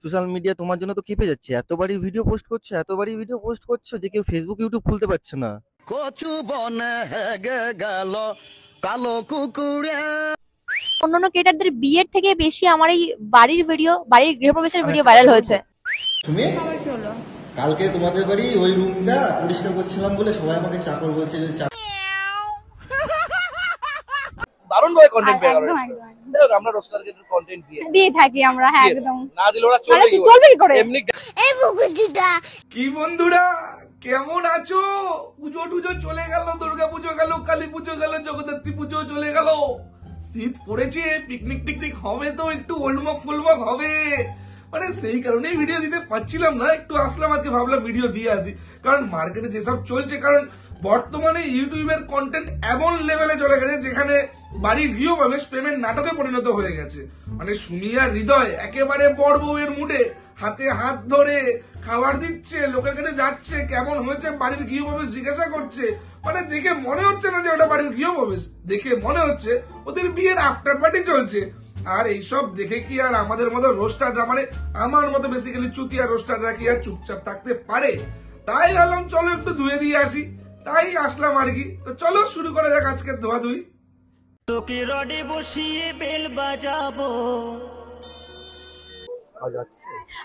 Social media তোমার জন্য তো খেপে যাচ্ছে, এতবারই ভিডিও পোস্ট করছো, এতবারই ভিডিও পোস্ট করছো যে কেউ ফেসবুক ইউটিউব খুলতে পারছে না। কচু বনে হেগে গেল কালো কুকুরে। অন্যান্য ক্রিয়েটারদের বিয়ের থেকে বেশি আমার এই বাড়ির ভিডিও, বাড়ির গৃহপ্রবেশের ভিডিও ভাইরাল হয়েছে। তুমি কালকে তোমাদের বাড়ি ওই রুমটা পরিষ্কার করছিলাম বলে সবাই আমাকে চাকর বলছে যে দারুণ ভাবে কন্টেন্ট পেয়ে গেল। একদম একদম দেখো আমরা রোস্টারকে কন্টেন্ট দিয়ে থাকি আমরা, হ্যাঁ একদম। না দিলে ওরা চলবে কি করে এমনি। এই বুকুটিটা কি বন্ধুরা কেমন আছো? পুজো টুজো চলে গেল, দুর্গা পুজো গেল, কালী পুজো গেল, জগদ্ধাত্রী পুজো চলে গেল, শীত পড়েছে, পিকনিক টিকনিক হবে তো একটু ওল্ডমক ফোল্ডমক হবে, মানে সেই কারণেই ভিডিও দিতে পারছিলাম না। একটু আসলাম আজকে, ভাবলাম ভিডিও দিয়ে আসি, কারণ মার্কেটে যেসব চলছে, কারণ বর্তমানে ইউটিউবের কন্টেন্ট এমন লেভেলে চলে গেছে যেখানে বাড়ির গৃহপ্রবেশ প্রেমের নাটকে পরিণত হয়ে গেছে। মানে সুমি আর হৃদয় একেবারে বড় বউয়ের মুডে হাতে হাত ধরে খাবার দিচ্ছে, লোকের কাছে যাচ্ছে, কেমন হয়েছে বাড়ির গৃহপ্রবেশ জিজ্ঞাসা করছে। মানে দেখে মনে হচ্ছে না যে ওটা বাড়ির গৃহপ্রবেশ, দেখে মনে হচ্ছে ওদের বিয়ের আফটার পার্টি চলছে। আর এইসব দেখে কি আর আমাদের মতো রোস্টাররা, মানে আমার মতো বেসিক্যালি চুতিয়া রোস্টাররা কি আর চুপচাপ থাকতে পারে? তাই ভাবলাম চলো একটু ধুয়ে দিয়ে আসি, তাই আসলাম আর কি। তো চলো শুরু করা যাক আজকে ধোয়া ধুই। তোকে রডে বসিয়ে বেল বাজাবো।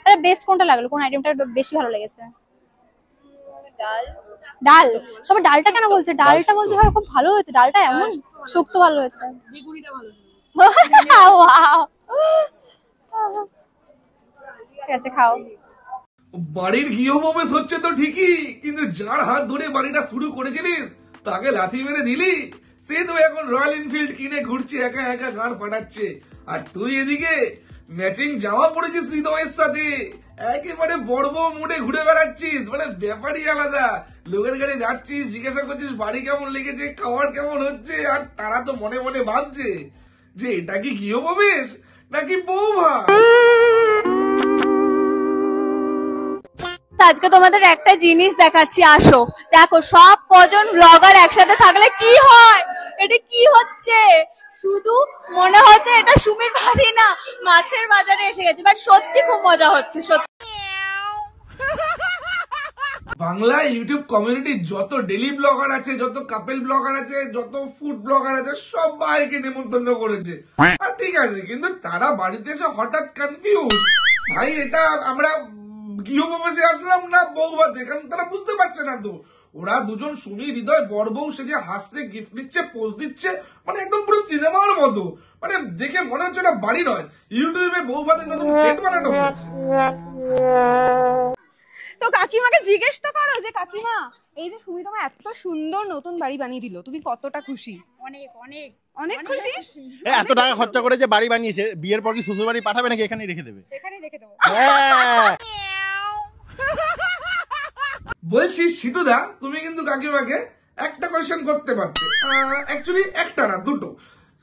আরে বেস্ট কোনটা লাগলো, কোন আইটেমটা বেশি ভালো লেগেছে? ডাল। ডাল, সবাই ডালটা কেন বলছে? ডালটা বলছে ভাই খুব ভালো হয়েছে, ডালটা এমন শক্ত ভালো হয়েছে। বেগুনিটা ভালো ওয়াও, ঠিক আছে খাও। বাড়ির গৃহপ্রবেশ হচ্ছে তো ঠিকই, কিন্তু যার হাত ধরে বাড়িটা শুরু করেছিলিস তাকে লাথি মেরে দিলি, সে তো এখন রয়্যাল এনফিল্ড কিনে ঘুরছে, একা একা গান ফাটাচ্ছে। আর তুই এদিকে ম্যাচিং জামা পরেছিস হৃদয়ের সাথে, একেবারে বড় বড় মুডে ঘুরে বেড়াচ্ছিস, মানে ব্যাপারই আলাদা। লোকের কাছে যাচ্ছিস, জিজ্ঞাসা করছিস বাড়ি কেমন লেগেছে, খাবার কেমন হচ্ছে, আর তারা তো মনে মনে ভাবছে যে এটা কি গৃহপ্রবেশ নাকি বৌভাত। আজকে তোমাদের একটা জিনিস দেখাচ্ছি, আসো দেখো সব কজন ব্লগার একসাথে থাকলে কি হয়। এটা কি হচ্ছে, শুধু মনে হচ্ছে এটা সুমির বাড়ি না, মাছের বাজারে এসে গেছে, বাট সত্যি খুব মজা হচ্ছে সত্যি। বাংলা ইউটিউব কমিউনিটি যত ডেলি ব্লগার আছে, যত কাপেল ব্লগার আছে, যত ফুড ব্লগার আছে, সবাইকে নেমন্তন্ন করেছে। আর ঠিক আছে, কিন্তু তারা বাড়িতে এসে হঠাৎ কনফিউজ, ভাই এটা আমরা গৃহপ্রবেশে আসলাম না বউভাতে, কারণ তারা বুঝতে পারছে না। তো ওরা দুজন সুমি হৃদয় বড় বউ সেজে হাসছে, গিফট দিচ্ছে, পোজ দিচ্ছে, মানে একদম পুরো সিনেমার মতো। মানে দেখে মনে হচ্ছে না বাড়ি নয়, ইউটিউবে বউভাতের নতুন সেট বানানো হয়েছে। তো কাকিমাকে জিজ্ঞেস তো করো যে কাকিমা এই যে সুমি তোমার এত সুন্দর নতুন বাড়ি বানিয়ে দিল, তুমি কতটা খুশি? অনেক অনেক অনেক খুশি। এত টাকা খরচা করে যে বাড়ি বানিয়েছে, বিয়ের পর কি শ্বশুর বাড়ি পাঠাবে নাকি এখানেই রেখে দেবে? এখানেই রেখে দেবো। বলছি সিটুদা, তুমি কিন্তু কাকিমাকে একটা কোয়েশ্চেন করতে পারতে, অ্যাকচুয়ালি একটা না দুটো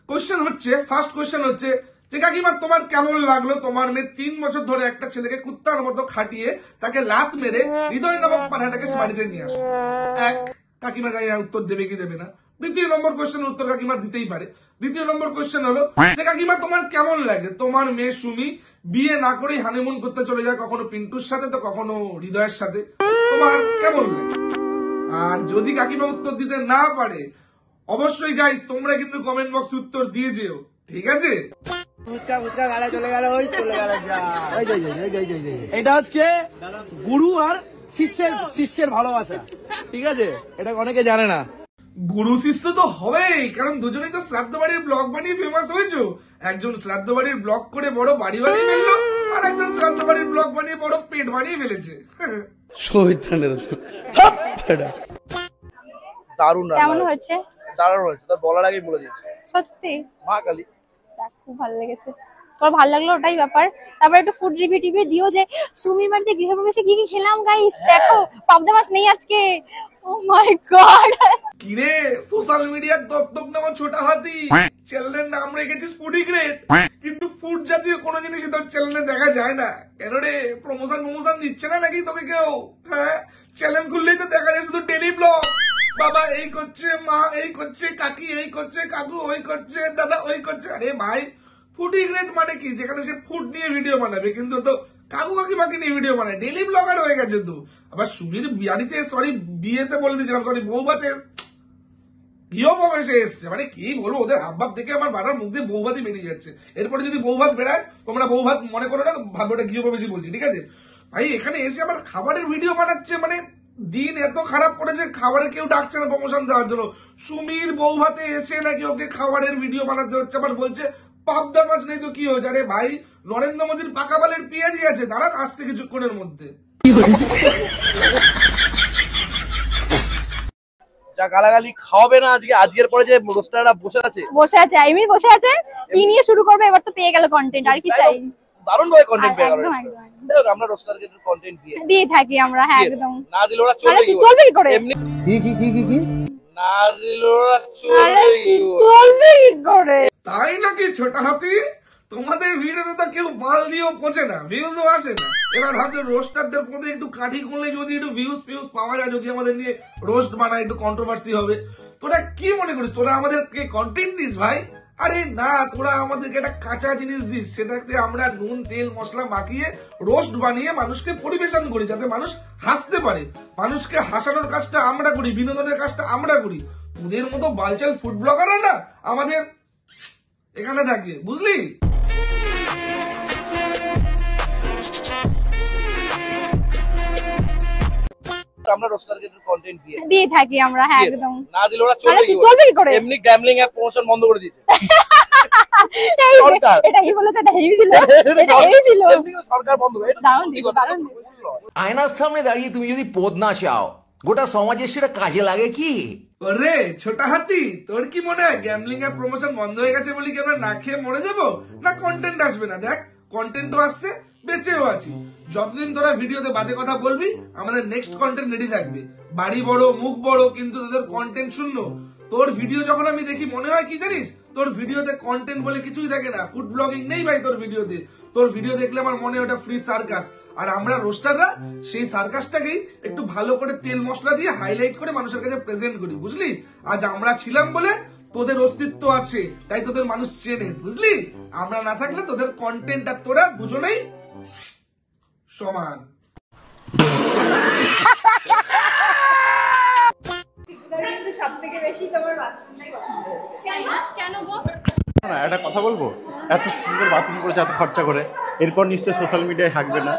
কোয়েশ্চেন হচ্ছে। ফার্স্ট কোয়েশ্চেন হচ্ছে যে কাকিমা তোমার কেমন লাগলো তোমার মেয়ে 3 বছর ধরে একটা ছেলেকে কুত্তার মতো খাটিয়ে তাকে লাত মেরে হৃদয় নামক পাঠাটাকে বাড়িতে নিয়ে আসে? এক, কাকিমা উত্তর দেবে কি দেবে না। দ্বিতীয় নম্বর কোয়েশ্চেন উত্তর কাকিমা দিতেই পারে। দ্বিতীয় নম্বর কোয়েশ্চেন হলো যে কাকিমা তোমার কেমন লাগে তোমার মেয়ে সুমি বিয়ে না করেই হানিমুন করতে চলে যায়, কখনো পিন্টুর সাথে তো কখনো হৃদয়ের সাথে, তোমার কেমন লাগে? আর যদি কাকিমা উত্তর দিতে না পারে, অবশ্যই গাইস তোমরা কিন্তু কমেন্ট বক্সে উত্তর দিয়ে যেও, ঠিক আছে? এটা হচ্ছে গুরু আর শিষ্যের ভালোবাসা, ঠিক আছে? এটা অনেকে জানে না। গুরু শিষ্য তো হবেই, কারণ দুজনেই তো শ্রাদ্ধ বাড়ির ব্লগ বানিয়ে ফেমাস হয়েছে। একজন শ্রাদ্ধ বাড়ির ব্লগ করে বড় বাড়ি বানিয়ে ফেললো, আর একজন শ্রাদ্ধ বাড়ির ব্লগ বানিয়ে বড় পেট বানিয়ে ফেলেছে। দারুণ কেমন হয়েছে? দারুণ হয়েছে, তার বলার আগেই বলে দিয়েছে সত্যি মা কালী। খুব ভালো লেগেছে, তোমার ভালো লাগলো ওটাই ব্যাপার। তারপর একটু ফুড রিভিউ টিভিউ দিও যে সুমির বাড়িতে গৃহপ্রবেশে কি কি খেলাম গাইস, দেখো পাবদা মাছ নেই আজকে। ও মাই গড, কিরে সোশ্যাল মিডিয়ার দপ্তক নামা ছোটা হাতি, চ্যানেলের নাম রেখেছিস ফুডি গ্রেড, কিন্তু ফুড জাতীয় কোনো জিনিসই তোর চ্যানেলে দেখা যায় না কেন রে? প্রমোশন দিচ্ছে না নাকি তোকে কেউ? হ্যাঁ, চ্যানেল খুললেই তো দেখা যায় শুধু ডেলি ব্লগ, বাবা এই করছে, মা এই করছে, কাকি এই করছে, কাকু ওই করছে, দাদা ওই করছে। আরে ভাই ফুডি গ্রেড মানে কি? যেখানে সে ফুড নিয়ে ভিডিও বানাবে, কিন্তু তো কাকু কাকিমাকে নিয়ে ভিডিও বানায়, ডেলি ব্লগার হয়ে গেছে তো। আবার সুমির বাড়িতে সরি বিয়েতে বলে দিয়েছিলাম, সরি বৌভাতে গৃহপ্রবেশে এসছে, মানে কি বলবো ওদের হাবভাব দেখে আমার বাবার মুখ দিয়ে বৌভাতই বেরিয়ে যাচ্ছে। এরপরে যদি বৌভাত বেড়ায় তোমরা বৌভাত মনে করো না, ভাবো ওটা গৃহপ্রবেশই বলছি, ঠিক আছে ভাই। এখানে এসে আমার খাবারের ভিডিও বানাচ্ছে, মানে দিন এত খারাপ করেছে, খাবারে কেউ ডাকছে না প্রমোশন দেওয়ার জন্য। সুমির বৌভাতে এসে নাকি ওকে খাবারের ভিডিও বানাতে হচ্ছে, আবার বলছে পাবদা মাছ নেই তো কি হয়েছে। আরে ভাই নরেন্দ্র মোদীর পাকা বালের পেঁয়াজি আছে, দাঁড়া আসতে কিছুক্ষণের মধ্যে। যা গালাগালি খাওয়াবে না আজকে, আজকের পরে যে রোস্টাররা বসে আছে এমনি বসে আছে, কি নিয়ে শুরু করবে, এবার তো পেয়ে গেল কন্টেন্ট, আর কি চাই। দারুণ ভাবে কন্টেন্ট পেয়ে গেল। একদম একদম দেখো আমরা রোস্টারকে কন্টেন্ট দিয়ে থাকি আমরা, হ্যাঁ একদম। না দিলে ওরা চলবে কি করে, এমনি কি না দিলে ওরা চলবে কি করে। তাই নাকি ছোট হাতি, তোমাদের ভিডিওতে তো কেউ বাল দিয়েও পচে না, ভিউজও আসে না। এবার ভাবছো রোস্টারদের মধ্যে একটু কাঠি খুললে যদি একটু ভিউজ পাওয়া যায়, যদি আমাদের নিয়ে রোস্ট বানায় একটু কন্ট্রোভার্সি হবে। তোরা কি মনে করিস তোরা আমাদেরকে কন্টেন্ট দিস ভাই? আরে না, তোরা আমাদেরকে একটা কাঁচা জিনিস দিস, সেটাতে আমরা নুন তেল মশলা মাখিয়ে রোস্ট বানিয়ে মানুষকে পরিবেশন করি, যাতে মানুষ হাসতে পারে। মানুষকে হাসানোর কাজটা আমরা করি, বিনোদনের কাজটা আমরা করি। তোদের মতো বালচাল ফুড ব্লগাররা না আমাদের এখানে থাকে, বুঝলি? আমরা রোস্টারকে কন্টেন্ট দিয়ে থাকি আমরা, হ্যাঁ একদম। না দিলে ওরা চলবে কি করে? এমনি গ্যাম্বলিং অ্যাপ প্রমোশন বন্ধ করে দিয়েছে সরকার। এটাই বলেছে, এটা হেভি ছিল, এটা হেভি ছিল, সরকার বন্ধ করে। দারুণ দিল, দারুণ। আয়নার সামনে দাঁড়িয়ে তুমি যদি পদ না চাও, গোটা সমাজের সেটা কাজে লাগে কি? ওরে ছোট হাতি, তোর কি মনে হয় গ্যাম্বলিং এর প্রমোশন বন্ধ হয়ে গেছে বলি কি আমরা না খেয়ে মরে যাবো? না কন্টেন্ট আসবে না? দেখ কন্টেন্টও আসছে, বেঁচেও আছি। যতদিন তোরা ভিডিওতে বাজে কথা বলবি আমাদের নেক্সট কন্টেন্ট রেডি থাকবে। বাড়ি বড় মুখ বড় কিন্তু তোদের কন্টেন্ট শূন্য। তোর ভিডিও যখন আমি দেখি মনে হয় কি জানিস, তোর ভিডিওতে কন্টেন্ট বলে কিছুই থাকে না, ফুড ব্লগিং নেই ভাই তোর ভিডিওতে। তোর ভিডিও দেখলে আমার মনে হয় ওটা ফ্রি সার্কাস। আর আমরা রোস্টাররা সেই সার্কাসটাকেই একটু ভালো করে তেল মশলা দিয়ে হাইলাইট করে মানুষের কাছে প্রেজেন্ট করি, বুঝলি? আজ আমরা ছিলাম বলে তোদের অস্তিত্ব আছে, তাই তোদের মানুষ চেনে, বুঝলি? আমরা না থাকলে তোদের কন্টেন্ট আর তোরা দুজনেই সমান। না একটা কথা বলবো, এত সুন্দর বাথরুম করেছে এত খরচা করে, এরপর নিশ্চয়ই সোশ্যাল মিডিয়ায় হাঁকবে না।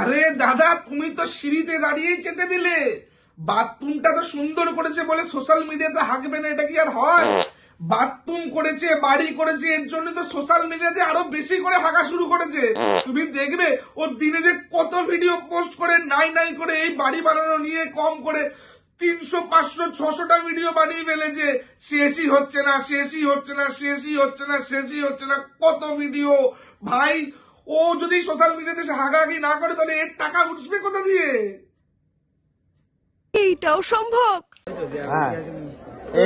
আরে দাদা তুমি তো সিঁড়িতে দাঁড়িয়েই চেটে দিলে। বাথরুমটা তো সুন্দর করেছে বলে সোশ্যাল মিডিয়াতে হাঁকবে না, এটা কি আর হয়? বাথরুম করেছে, বাড়ি করেছে, এর জন্য তো সোশ্যাল মিডিয়াতে আরো বেশি করে হাঁকা শুরু করেছে। তুমি দেখবে ওর দিনে যে কত ভিডিও পোস্ট করে নাই করে এই বাড়ি বানানো নিয়ে কম করে 300, 500, 600টা ভিডিও বানিয়ে ফেলেছে। শেষই হচ্ছে না, শেষই হচ্ছে না, শেষই হচ্ছে না, শেষই হচ্ছে না, কত ভিডিও ভাই। ও যদি সোশ্যাল মিডিয়াতে হাঁকাহাঁকি না করে তাহলে এর টাকা উঠবে কোথা দিয়ে? এইটাও সম্ভব? হ্যাঁ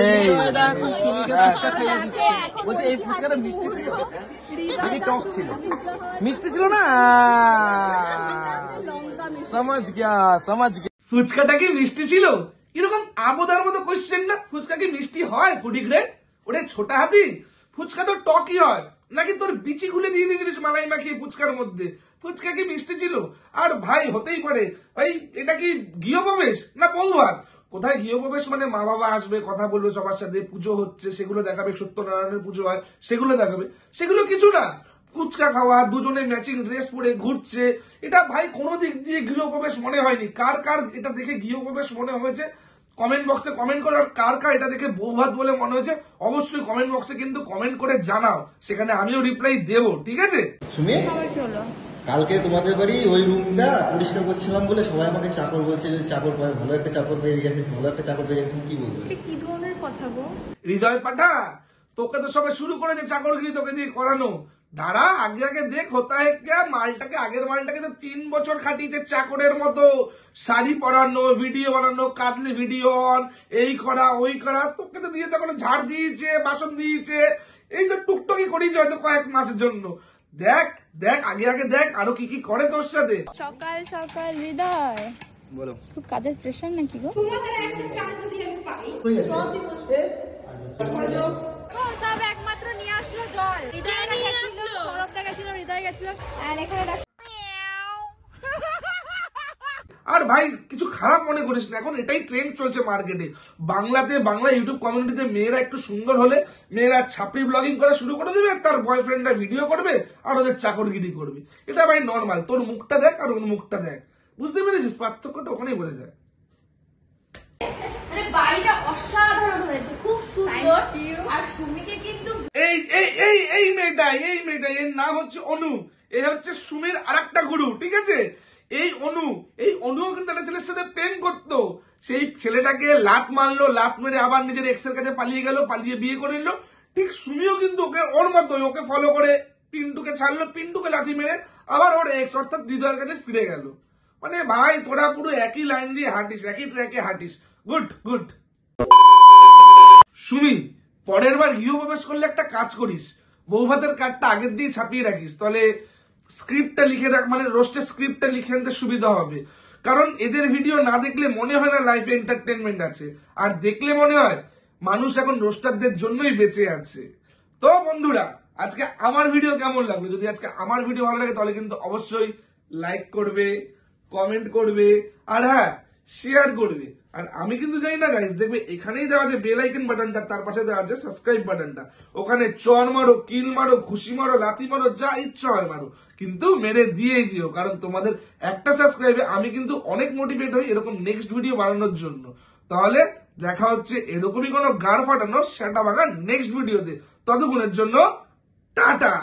এই বলছে এই ফুচকাটা মিষ্টি ছিল নাকি টক ছিল? মিষ্টি ছিল না, সমাজ গিয়া। ফুচকাটা কি মিষ্টি ছিল? এরকম আবোদার মতো কোশ্চেন না। ফুচকা কি মিষ্টি হয় ফুডি গ্রেড? ওরে ছোট হাতি, ফুচকা তো টকই হয় নাকি তোর বিচি খুলে দিয়ে দিয়েছিলিস মালাই মাখিয়ে ফুচকার মধ্যে? ফুচকা কি মিষ্টি ছিল? আর ভাই হতেই পারে ভাই, এটা কি গৃহপ্রবেশ না বৌভাত? কোথায় গৃহপ্রবেশ মানে মা বাবা আসবে, কথা বলবে সবার সাথে, পুজো হচ্ছে সেগুলো দেখাবে, সত্যনারায়ণের পুজো হয় সেগুলো দেখাবে, সেগুলো কিছু না। ফুচকা খাওয়া, দুজনে ম্যাচিং ড্রেস পরে ঘুরছে, এটা ভাই কোনো দিক দিয়ে গৃহপ্রবেশ মনে হয়নি। কার কার এটা দেখে গৃহপ্রবেশ মনে হয়েছে কমেন্ট বক্সে কমেন্ট করো। আর কার কার এটা দেখে বৌভাত বলে মনে হয়েছে অবশ্যই কমেন্ট বক্সে কিন্তু কমেন্ট করে জানাও, সেখানে আমিও রিপ্লাই দেবো, ঠিক আছে? সুমি, কালকে তোমাদের বাড়ি ওই রুমটা পরিষ্কার করছিলাম বলে সবাই আমাকে চাকর বলছে যে চাকর পায়, ভালো একটা চাকর পেয়ে গেছিস, ভালো একটা চাকর পেয়ে গেছিস, তুমি কি বলবে? কি ধরনের কথা গো? হৃদয় পাঠা, তোকে তো সবাই শুরু করেছে চাকরগিরি তোকে দিয়ে করানো। দাঁড়া আগে দেখ হতা হে ক্যা। মালটাকে, আগের মালটাকে তো 3 বছর খাটিয়েছে চাকরের মতো, শাড়ি পরানো, ভিডিও বানানো, কাটলি ভিডিও অন, এই করা ওই করা। তোকে তো দিয়ে তখন ঝাড় দিয়েছে, বাসন দিয়েছে, এই যে টুকটুকি করিয়েছে হয়তো কয়েক মাসের জন্য। দেখ আগে দেখ আরো কি করে তোর সাথে। সকাল সকাল হৃদয় বলো, খুব কাজের প্রেশার নাকি গো? সব একমাত্র নিয়ে আসলো জল, হৃদয় নিয়ে আসলো, সৌরভদা ছিল। আর এখানে দেখো আর ভাই কিছু খারাপ মনে করিস না, এখন এটাই ট্রেন্ড চলছে মার্কেটে। বাংলা ইউটিউব কমিউনিটিতে মেয়েরা একটু সুন্দর হলে মেয়েরা ছাপড়ি ব্লগিং করা শুরু করে দেবে, তার বয়ফ্রেন্ডরা ভিডিও করবে আর ওদের চাকরগিরি করবে। এটা ভাই নর্মাল। তোর মুখটা দেখ আর ওর মুখটা দেখ, বুঝতে পেরেছিস? পার্থক্যটা ওখানেই বোঝা যায়। মানে বাড়িটা অসাধারণ হয়েছে, খুব সুন্দর। আর সুমিকে কিন্তু এই মেয়েটা এর নাম হচ্ছে অনু, এই হচ্ছে সুমির আরেকটা গুরু, ঠিক আছে? এই অনুও কিন্তু একটা ছেলের সাথে প্রেম করতো, সেই ছেলেটাকে লাত মারলো, লাত মেরে আবার নিজের এক্স এর কাছে পালিয়ে গেল, পালিয়ে বিয়ে করে নিল। ঠিক সুমিও কিন্তু ওর মতোই ওকে ফলো করে পিন্টুকে ছাড়লো, পিন্টুকে লাথি মেরে আবার ওর এক্স অর্থাৎ হৃদয়ের কাছে ফিরে গেল। মানে ভাই তোরা পুরো একই লাইন দিয়ে হাঁটিস, একই ট্র্যাকে হাঁটিস। গুড। সুমি, পরের বার গৃহপ্রবেশ করলে একটা কাজ করিস, বউ ভাতের কার্ডটা আগের দিয়ে ছাপিয়ে রাখিস, তাহলে স্ক্রিপ্টটা লিখে রাখ, মানে রোস্টের স্ক্রিপ্টটা লিখে আনতে সুবিধা হবে। কারণ এদের ভিডিও না দেখলে মনে হয় না লাইফে এন্টারটেনমেন্ট আছে, আর দেখলে মনে হয় মানুষ এখন রোস্টারদের জন্যই বেঁচে আছে। তো বন্ধুরা, আজকে আমার ভিডিও কেমন লাগলো? যদি আজকে আমার ভিডিও ভালো লাগে তাহলে কিন্তু অবশ্যই লাইক করবে, কমেন্ট করবে, আর হ্যাঁ শেয়ার করবে। আর আমি কিন্তু জানি না গাইস, দেখবে এখানেই দেওয়া আছে বেল আইকন বাটনটা, তার পাশে দেওয়া আছে সাবস্ক্রাইব বাটনটা। ওখানে চর মারো, কিল মারো, ঘুষি মারো, লাথি মারো, যা ইচ্ছা হয় মারো, কিন্তু মেরে দিয়েই যেও। কারণ তোমাদের একটা সাবস্ক্রাইবে আমি কিন্তু অনেক মোটিভেট হই এরকম নেক্সট ভিডিও বানানোর জন্য। তাহলে দেখা হচ্ছে এরকমই কোনো গাড় ফাটানো সেটা ভাঙা নেক্সট ভিডিওতে। ততক্ষণের জন্য টাটা।